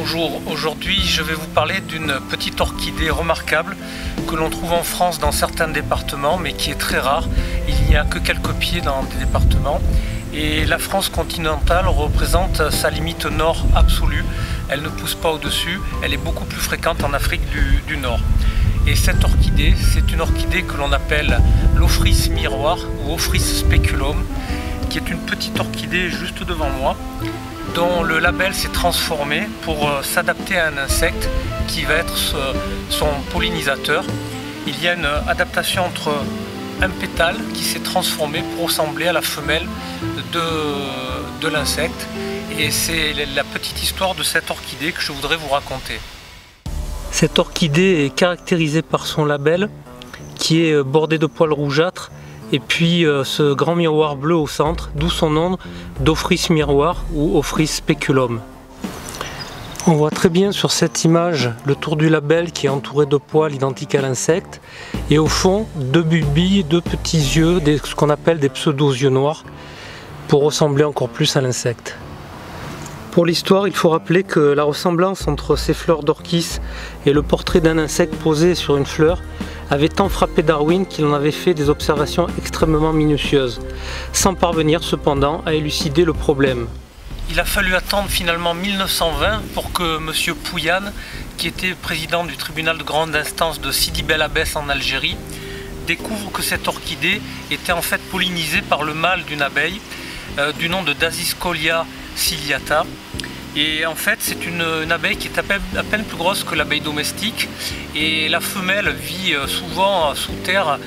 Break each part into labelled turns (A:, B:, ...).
A: Bonjour, aujourd'hui je vais vous parler d'une petite orchidée remarquable que l'on trouve en France dans certains départements mais qui est très rare. Il n'y a que quelques pieds dans des départements et la France continentale représente sa limite nord absolue. Elle ne pousse pas au-dessus, elle est beaucoup plus fréquente en Afrique du Nord. Et cette orchidée, c'est une orchidée que l'on appelle l'Ophrys miroir ou Ophrys speculum, qui est une petite orchidée juste devant moi, dont le label s'est transformé pour s'adapter à un insecte qui va être son pollinisateur. Il y a une adaptation entre un pétale qui s'est transformé pour ressembler à la femelle de l'insecte. Et c'est la petite histoire de cette orchidée que je voudrais vous raconter. Cette orchidée est caractérisée par son label qui est bordé de poils rougeâtres et puis ce grand miroir bleu au centre, d'où son nom d'Ophrys miroir ou Ophrys speculum. On voit très bien sur cette image le tour du label qui est entouré de poils identiques à l'insecte et au fond deux bulbilles, deux petits yeux, ce qu'on appelle des pseudo-yeux noirs pour ressembler encore plus à l'insecte. Pour l'histoire, il faut rappeler que la ressemblance entre ces fleurs d'orchis et le portrait d'un insecte posé sur une fleur avait tant frappé Darwin qu'il en avait fait des observations extrêmement minutieuses, sans parvenir cependant à élucider le problème. Il a fallu attendre finalement 1920 pour que M. Pouyan, qui était président du tribunal de grande instance de Sidi Bel Abbès en Algérie, découvre que cette orchidée était en fait pollinisée par le mâle d'une abeille du nom de Dasiscolia ciliata. Et en fait c'est une abeille qui est à peine plus grosse que l'abeille domestique et la femelle vit souvent sous terre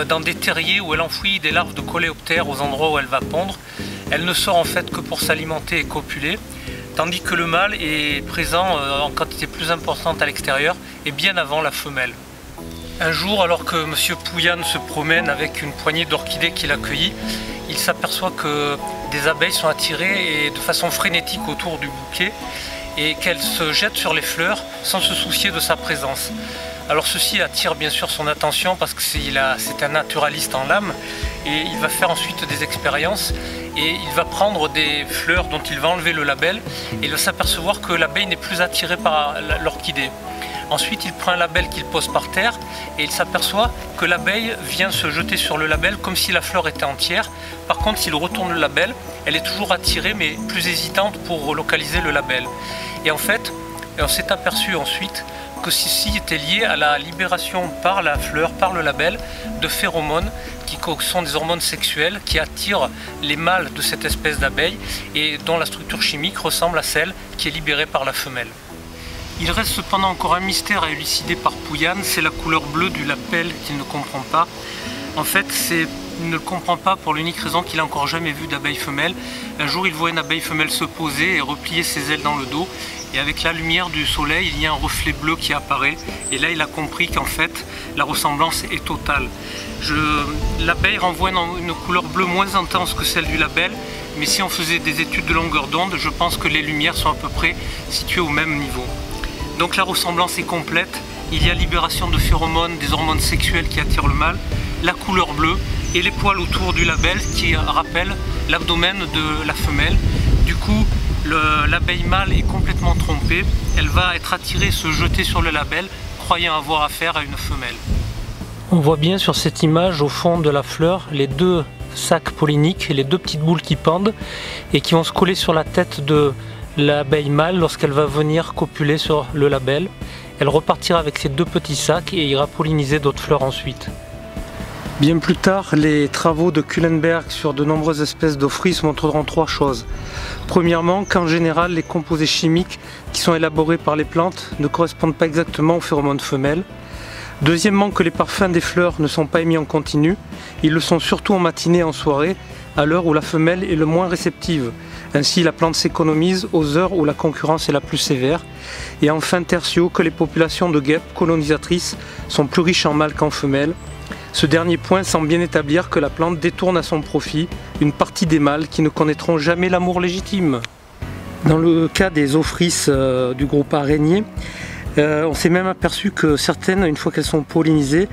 A: dans des terriers où elle enfouit des larves de coléoptères aux endroits où elle va pondre. Elle ne sort en fait que pour s'alimenter et copuler, tandis que le mâle est présent en quantité plus importante à l'extérieur et bien avant la femelle. Un jour, alors que M. Pouyan se promène avec une poignée d'orchidées qu'il a cueillies, il s'aperçoit que des abeilles sont attirées et de façon frénétique autour du bouquet et qu'elles se jettent sur les fleurs sans se soucier de sa présence. Alors ceci attire bien sûr son attention parce que c'est un naturaliste en l'âme et il va faire ensuite des expériences et il va prendre des fleurs dont il va enlever le label et il va s'apercevoir que l'abeille n'est plus attirée par l'orchidée. Ensuite, il prend un label qu'il pose par terre et il s'aperçoit que l'abeille vient se jeter sur le label comme si la fleur était entière. Par contre, s'il retourne le label, elle est toujours attirée mais plus hésitante pour localiser le label. Et en fait, on s'est aperçu ensuite que ceci était lié à la libération par la fleur, par le label, de phéromones qui sont des hormones sexuelles qui attirent les mâles de cette espèce d'abeille et dont la structure chimique ressemble à celle qui est libérée par la femelle. Il reste cependant encore un mystère à élucider par Pouyan, c'est la couleur bleue du label qu'il ne comprend pas. En fait, il ne le comprend pas pour l'unique raison qu'il n'a encore jamais vu d'abeille femelle. Un jour, il voit une abeille femelle se poser et replier ses ailes dans le dos. Et avec la lumière du soleil, il y a un reflet bleu qui apparaît. Et là, il a compris qu'en fait, la ressemblance est totale. L'abeille renvoie une couleur bleue moins intense que celle du label. Mais si on faisait des études de longueur d'onde, je pense que les lumières sont à peu près situées au même niveau. Donc la ressemblance est complète, il y a libération de phéromones, des hormones sexuelles qui attirent le mâle, la couleur bleue et les poils autour du label qui rappellent l'abdomen de la femelle. Du coup, l'abeille mâle est complètement trompée, elle va être attirée, se jeter sur le label, croyant avoir affaire à une femelle. On voit bien sur cette image au fond de la fleur les deux sacs polliniques, les deux petites boules qui pendent et qui vont se coller sur la tête de l'abeille mâle lorsqu'elle va venir copuler sur le label. Elle repartira avec ces deux petits sacs et ira polliniser d'autres fleurs ensuite. Bien plus tard, les travaux de Cullenberg sur de nombreuses espèces d'Ophrys montreront trois choses. Premièrement, qu'en général, les composés chimiques qui sont élaborés par les plantes ne correspondent pas exactement aux phéromones femelles. Deuxièmement, que les parfums des fleurs ne sont pas émis en continu, ils le sont surtout en matinée et en soirée, à l'heure où la femelle est le moins réceptive. Ainsi, la plante s'économise aux heures où la concurrence est la plus sévère. Et enfin, tertio, que les populations de guêpes colonisatrices sont plus riches en mâles qu'en femelles. Ce dernier point semble bien établir que la plante détourne à son profit une partie des mâles qui ne connaîtront jamais l'amour légitime. Dans le cas des Ophrys du groupe araignée, On s'est même aperçu que certaines, une fois qu'elles sont pollinisées,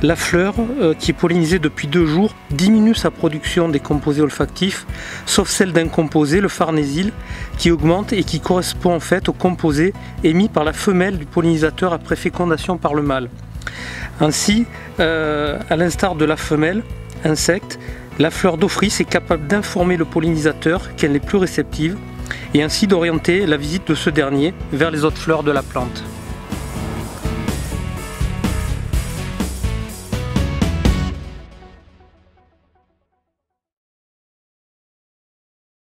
A: la fleur qui est pollinisée depuis 2 jours diminue sa production des composés olfactifs, sauf celle d'un composé, le farnésyl, qui augmente et qui correspond en fait au composé émis par la femelle du pollinisateur après fécondation par le mâle. Ainsi, à l'instar de la femelle insecte, la fleur d'Ophrys est capable d'informer le pollinisateur qu'elle n'est plus réceptive et ainsi d'orienter la visite de ce dernier vers les autres fleurs de la plante.